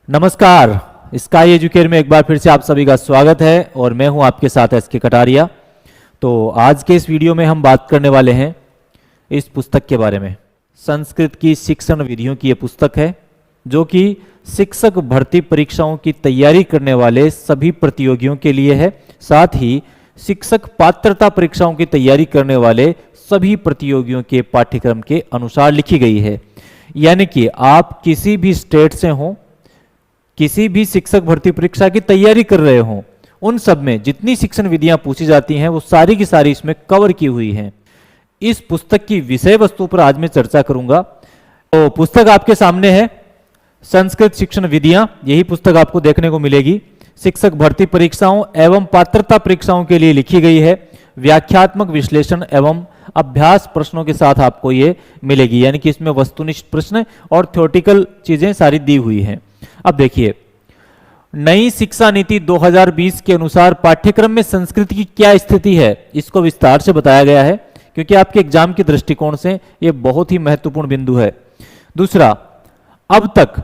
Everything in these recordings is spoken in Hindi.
नमस्कार। स्काई एजुकेयर में एक बार फिर से आप सभी का स्वागत है और मैं हूं आपके साथ एस के कटारिया। तो आज के इस वीडियो में हम बात करने वाले हैं इस पुस्तक के बारे में। संस्कृत की शिक्षण विधियों की ये पुस्तक है जो कि शिक्षक भर्ती परीक्षाओं की तैयारी करने वाले सभी प्रतियोगियों के लिए है, साथ ही शिक्षक पात्रता परीक्षाओं की तैयारी करने वाले सभी प्रतियोगियों के पाठ्यक्रम के अनुसार लिखी गई है। यानी कि आप किसी भी स्टेट से हों, किसी भी शिक्षक भर्ती परीक्षा की तैयारी कर रहे हों, उन सब में जितनी शिक्षण विधियां पूछी जाती हैं वो सारी की सारी इसमें कवर की हुई हैं। इस पुस्तक की विषय वस्तु पर आज मैं चर्चा करूंगा। तो पुस्तक आपके सामने है, संस्कृत शिक्षण विधियां। यही पुस्तक आपको देखने को मिलेगी। शिक्षक भर्ती परीक्षाओं एवं पात्रता परीक्षाओं के लिए लिखी गई है। व्याख्यात्मक विश्लेषण एवं अभ्यास प्रश्नों के साथ आपको ये मिलेगी, यानी कि इसमें वस्तुनिष्ठ प्रश्न और थ्योरेटिकल चीजें सारी दी हुई हैं। अब देखिए, नई शिक्षा नीति 2020 के अनुसार पाठ्यक्रम में संस्कृत की क्या स्थिति है, इसको विस्तार से बताया गया है, क्योंकि आपके एग्जाम के दृष्टिकोण से यह बहुत ही महत्वपूर्ण बिंदु है। दूसरा, अब तक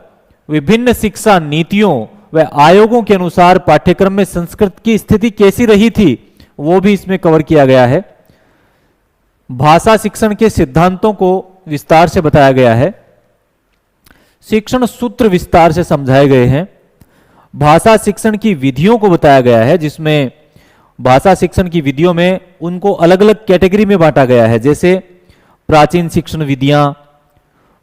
विभिन्न शिक्षा नीतियों व आयोगों के अनुसार पाठ्यक्रम में संस्कृत की स्थिति कैसी रही थी, वो भी इसमें कवर किया गया है। भाषा शिक्षण के सिद्धांतों को विस्तार से बताया गया है। शिक्षण सूत्र विस्तार से समझाए गए हैं। भाषा शिक्षण की विधियों को बताया गया है, जिसमें भाषा शिक्षण की विधियों में उनको अलग अलग कैटेगरी में बांटा गया है, जैसे प्राचीन शिक्षण विधियां,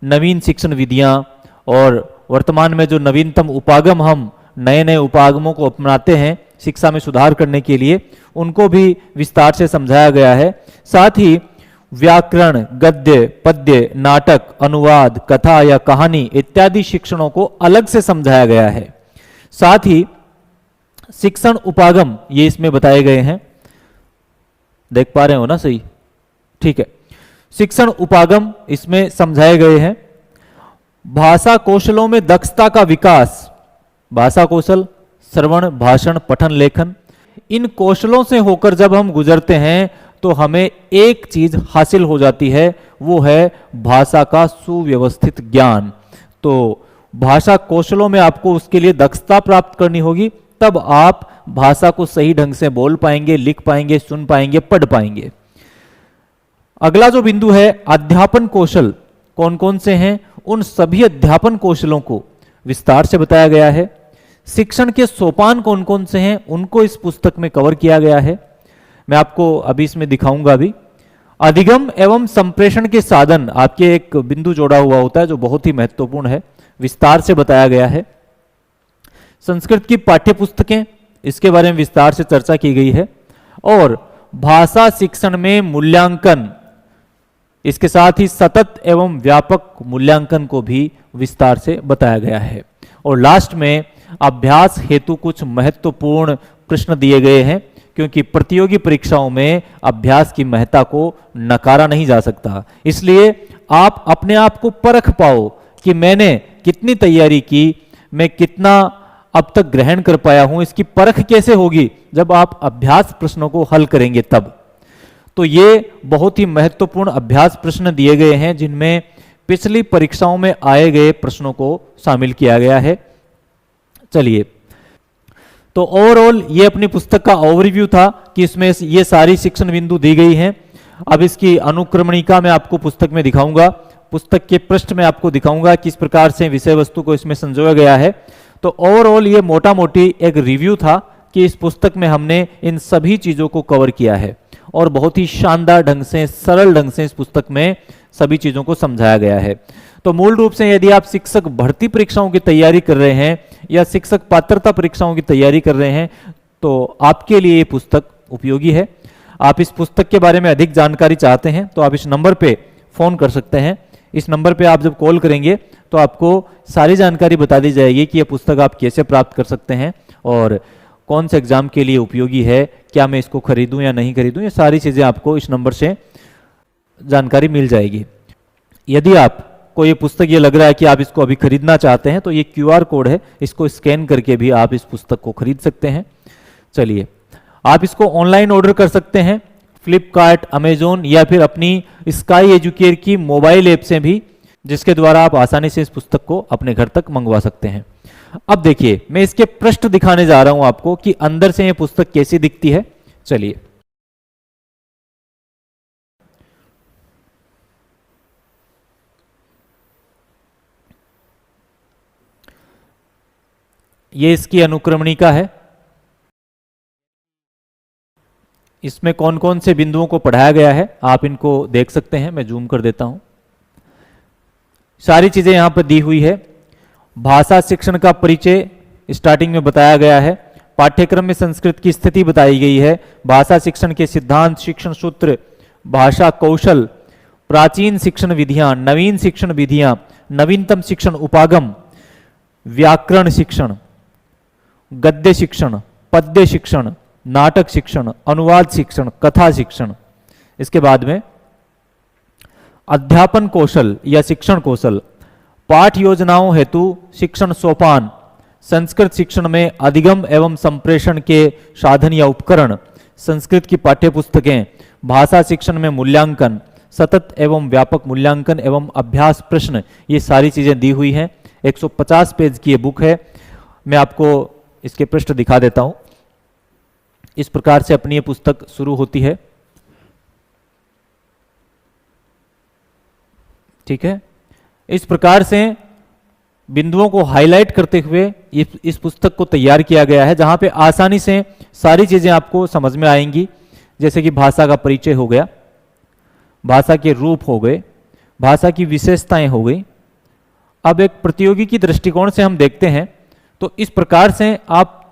नवीन शिक्षण विधियां, और वर्तमान में जो नवीनतम उपागम, हम नए नए उपागमों को अपनाते हैं शिक्षा में सुधार करने के लिए, उनको भी विस्तार से समझाया गया है। साथ ही व्याकरण, गद्य, पद्य, नाटक, अनुवाद, कथा या कहानी इत्यादि शिक्षणों को अलग से समझाया गया है। साथ ही शिक्षण उपागम ये इसमें बताए गए हैं। देख पा रहे हो ना, सही? ठीक है। शिक्षण उपागम इसमें समझाए गए हैं। भाषा कौशलों में दक्षता का विकास, भाषा कौशल श्रवण, भाषण, पठन, लेखन, इन कौशलों से होकर जब हम गुजरते हैं तो हमें एक चीज हासिल हो जाती है, वो है भाषा का सुव्यवस्थित ज्ञान। तो भाषा कौशलों में आपको उसके लिए दक्षता प्राप्त करनी होगी, तब आप भाषा को सही ढंग से बोल पाएंगे, लिख पाएंगे, सुन पाएंगे, पढ़ पाएंगे। अगला जो बिंदु है, अध्यापन कौशल कौन कौन से हैं, उन सभी अध्यापन कौशलों को विस्तार से बताया गया है। शिक्षण के सोपान कौन कौन से हैं, उनको इस पुस्तक में कवर किया गया है। मैं आपको अभी इसमें दिखाऊंगा भी। अधिगम एवं संप्रेषण के साधन, आपके एक बिंदु जोड़ा हुआ होता है जो बहुत ही महत्वपूर्ण है, विस्तार से बताया गया है। संस्कृत की पाठ्य पुस्तकें, इसके बारे में विस्तार से चर्चा की गई है। और भाषा शिक्षण में मूल्यांकन, इसके साथ ही सतत एवं व्यापक मूल्यांकन को भी विस्तार से बताया गया है। और लास्ट में अभ्यास हेतु कुछ महत्वपूर्ण प्रश्न दिए गए हैं, क्योंकि प्रतियोगी परीक्षाओं में अभ्यास की महत्ता को नकारा नहीं जा सकता। इसलिए आप अपने आप को परख पाओ कि मैंने कितनी तैयारी की, मैं कितना अब तक ग्रहण कर पाया हूं, इसकी परख कैसे होगी जब आप अभ्यास प्रश्नों को हल करेंगे तब। तो ये बहुत ही महत्वपूर्ण अभ्यास प्रश्न दिए गए हैं, जिनमें पिछली परीक्षाओं में आए गए प्रश्नों को शामिल किया गया है। चलिए, तो ओवरऑल ये अपनी पुस्तक का ओवरव्यू था कि इसमें ये सारी शिक्षण बिंदु दी गई हैं। अब इसकी अनुक्रमणिका मैं आपको पुस्तक में दिखाऊंगा, पुस्तक के पृष्ठ में आपको दिखाऊंगा किस प्रकार से विषय वस्तु को इसमें संजोया गया है। तो ओवरऑल ये मोटा मोटी एक रिव्यू था कि इस पुस्तक में हमने इन सभी चीजों को कवर किया है और बहुत ही शानदार ढंग से, सरल ढंग से इस पुस्तक में सभी चीजों को समझाया गया है। तो मूल रूप से यदि आप शिक्षक भर्ती परीक्षाओं की तैयारी कर रहे हैं या शिक्षक पात्रता परीक्षाओं की तैयारी कर रहे हैं, तो आपके लिए ये पुस्तक उपयोगी है। आप इस पुस्तक के बारे में अधिक जानकारी चाहते हैं तो आप इस नंबर पे फोन कर सकते हैं। इस नंबर पे आप जब कॉल करेंगे तो आपको सारी जानकारी बता दी जाएगी कि यह पुस्तक आप कैसे प्राप्त कर सकते हैं और कौन से एग्जाम के लिए उपयोगी है, क्या मैं इसको खरीदूं या नहीं खरीदूं, ये सारी चीजें आपको इस नंबर से जानकारी मिल जाएगी। यदि आप को ये पुस्तक ये लग रहा है कि आप इसको अभी खरीदना चाहते हैं तो ये क्यूआर कोड है, इसको स्कैन करके भी आप इस पुस्तक को खरीद सकते हैं। चलिए, आप इसको ऑनलाइन ऑर्डर कर सकते हैं, फ्लिपकार्ट, अमेजोन या फिर अपनी स्काई एजुकेयर की मोबाइल ऐप से भी जिसके द्वारा आप आसानी से इस पुस्तक को अपने घर तक मंगवा सकते हैं। अब देखिए, मैं इसके पृष्ठ दिखाने जा रहा हूं आपको कि अंदर से यह पुस्तक कैसी दिखती है। चलिए, ये इसकी अनुक्रमणिका है। इसमें कौन कौन से बिंदुओं को पढ़ाया गया है आप इनको देख सकते हैं। मैं जूम कर देता हूं। सारी चीजें यहां पर दी हुई है। भाषा शिक्षण का परिचय स्टार्टिंग में बताया गया है। पाठ्यक्रम में संस्कृत की स्थिति बताई गई है। भाषा शिक्षण के सिद्धांत, शिक्षण सूत्र, भाषा कौशल, प्राचीन शिक्षण विधियां, नवीन शिक्षण विधियां, नवीनतम शिक्षण उपागम, व्याकरण शिक्षण, गद्य शिक्षण, पद्य शिक्षण, नाटक शिक्षण, अनुवाद शिक्षण, कथा शिक्षण। इसके बाद में अध्यापन कौशल या शिक्षण कौशल, पाठ योजनाओं हेतु शिक्षण सोपान, संस्कृत शिक्षण में अधिगम एवं संप्रेषण के साधन या उपकरण, संस्कृत की पाठ्यपुस्तकें, भाषा शिक्षण में मूल्यांकन, सतत एवं व्यापक मूल्यांकन एवं अभ्यास प्रश्न, ये सारी चीजें दी हुई हैं। 150 पेज की ये बुक है। मैं आपको इसके पृष्ठ दिखा देता हूं। इस प्रकार से अपनी ये पुस्तक शुरू होती है। ठीक है, इस प्रकार से बिंदुओं को हाईलाइट करते हुए इस पुस्तक को तैयार किया गया है, जहां पे आसानी से सारी चीजें आपको समझ में आएंगी। जैसे कि भाषा का परिचय हो गया, भाषा के रूप हो गए, भाषा की विशेषताएं हो गई। अब एक प्रतियोगी की दृष्टिकोण से हम देखते हैं तो इस प्रकार से आप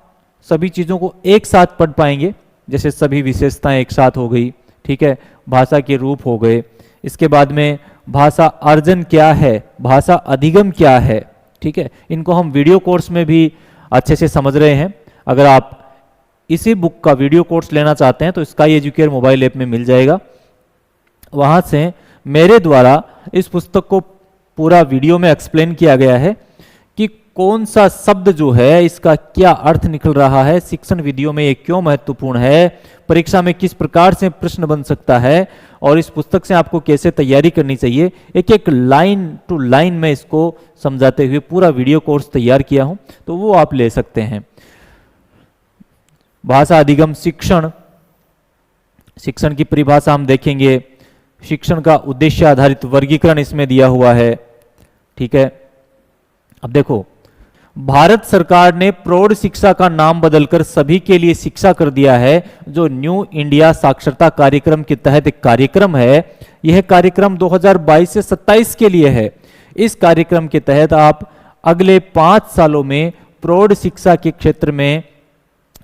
सभी चीजों को एक साथ पढ़ पाएंगे। जैसे सभी विशेषताएं एक साथ हो गई, ठीक है, भाषा के रूप हो गए। इसके बाद में भाषा अर्जन क्या है, भाषा अधिगम क्या है, ठीक है, इनको हम वीडियो कोर्स में भी अच्छे से समझ रहे हैं। अगर आप इसी बुक का वीडियो कोर्स लेना चाहते हैं तो स्काई एजुकेयर मोबाइल ऐप में मिल जाएगा। वहां से मेरे द्वारा इस पुस्तक को पूरा वीडियो में एक्सप्लेन किया गया है कि कौन सा शब्द जो है इसका क्या अर्थ निकल रहा है, शिक्षण विधियों में ये क्यों महत्वपूर्ण है, परीक्षा में किस प्रकार से प्रश्न बन सकता है और इस पुस्तक से आपको कैसे तैयारी करनी चाहिए। एक एक लाइन टू लाइन में इसको समझाते हुए पूरा वीडियो कोर्स तैयार किया हूं, तो वो आप ले सकते हैं। भाषा अधिगम शिक्षण, शिक्षण की परिभाषा हम देखेंगे। शिक्षण का उद्देश्य आधारित वर्गीकरण इसमें दिया हुआ है। ठीक है, अब देखो, भारत सरकार ने प्रौढ़ शिक्षा का नाम बदलकर सभी के लिए शिक्षा कर दिया है, जो न्यू इंडिया साक्षरता कार्यक्रम के तहत एक कार्यक्रम है। यह कार्यक्रम 2022 से 27 के लिए है। इस कार्यक्रम के तहत आप अगले 5 सालों में प्रौढ़ शिक्षा के क्षेत्र में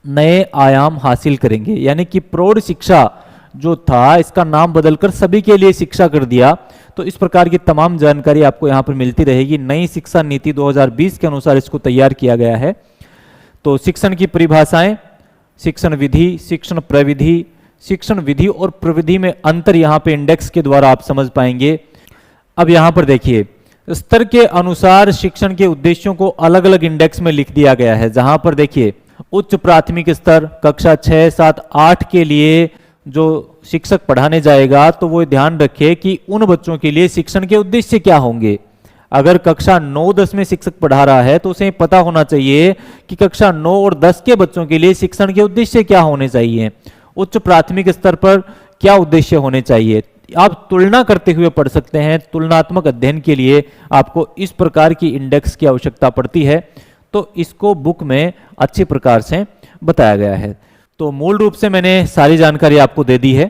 नए आयाम हासिल करेंगे। यानी कि प्रौढ़ शिक्षा जो था इसका नाम बदलकर सभी के लिए शिक्षा कर दिया। तो इस प्रकार की तमाम जानकारी आपको यहां पर मिलती रहेगी। नई शिक्षा नीति 2020 के अनुसार इसको तैयार किया गया है। तो शिक्षण की परिभाषाएं, शिक्षण विधि, शिक्षण प्रविधि, शिक्षण विधि और प्रविधि में अंतर यहां पे इंडेक्स के द्वारा आप समझ पाएंगे। अब यहां पर देखिए, स्तर के अनुसार शिक्षण के उद्देश्यों को अलग अलग इंडेक्स में लिख दिया गया है। जहां पर देखिए, उच्च प्राथमिक स्तर कक्षा 6, 7, 8 के लिए जो शिक्षक पढ़ाने जाएगा तो वो ध्यान रखे कि उन बच्चों के लिए शिक्षण के उद्देश्य क्या होंगे। अगर कक्षा 9, 10 में शिक्षक पढ़ा रहा है तो उसे पता होना चाहिए कि कक्षा 9 और 10 के बच्चों के लिए शिक्षण के उद्देश्य क्या होने चाहिए, उच्च प्राथमिक स्तर पर क्या उद्देश्य होने चाहिए। आप तुलना करते हुए पढ़ सकते हैं। तुलनात्मक अध्ययन के लिए आपको इस प्रकार की इंडेक्स की आवश्यकता पड़ती है, तो इसको बुक में अच्छी प्रकार से बताया गया है। तो मूल रूप से मैंने सारी जानकारी आपको दे दी है।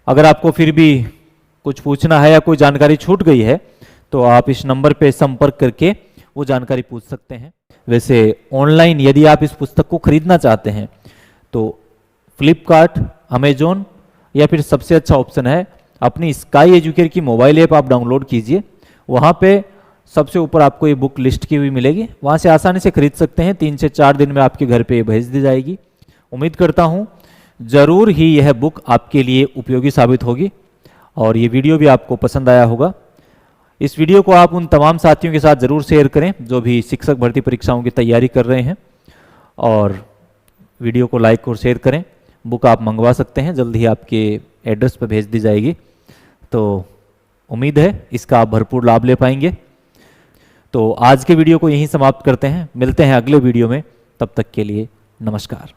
अगर आपको फिर भी कुछ पूछना है या कोई जानकारी छूट गई है तो आप इस नंबर पे संपर्क करके वो जानकारी पूछ सकते हैं। वैसे ऑनलाइन यदि आप इस पुस्तक को खरीदना चाहते हैं तो फ्लिपकार्ट, अमेजोन या फिर सबसे अच्छा ऑप्शन है अपनी स्काई एजुकेयर की मोबाइल ऐप आप डाउनलोड कीजिए। वहाँ पे सबसे ऊपर आपको ये बुक लिस्ट की हुई मिलेगी, वहाँ से आसानी से खरीद सकते हैं। 3 से 4 दिन में आपके घर पे भेज दी जाएगी। उम्मीद करता हूँ जरूर ही यह बुक आपके लिए उपयोगी साबित होगी और ये वीडियो भी आपको पसंद आया होगा। इस वीडियो को आप उन तमाम साथियों के साथ जरूर शेयर करें जो भी शिक्षक भर्ती परीक्षाओं की तैयारी कर रहे हैं, और वीडियो को लाइक और शेयर करें। बुक आप मंगवा सकते हैं, जल्द ही आपके एड्रेस पर भेज दी जाएगी। तो उम्मीद है इसका आप भरपूर लाभ ले पाएंगे। तो आज के वीडियो को यहीं समाप्त करते हैं, मिलते हैं अगले वीडियो में, तब तक के लिए नमस्कार।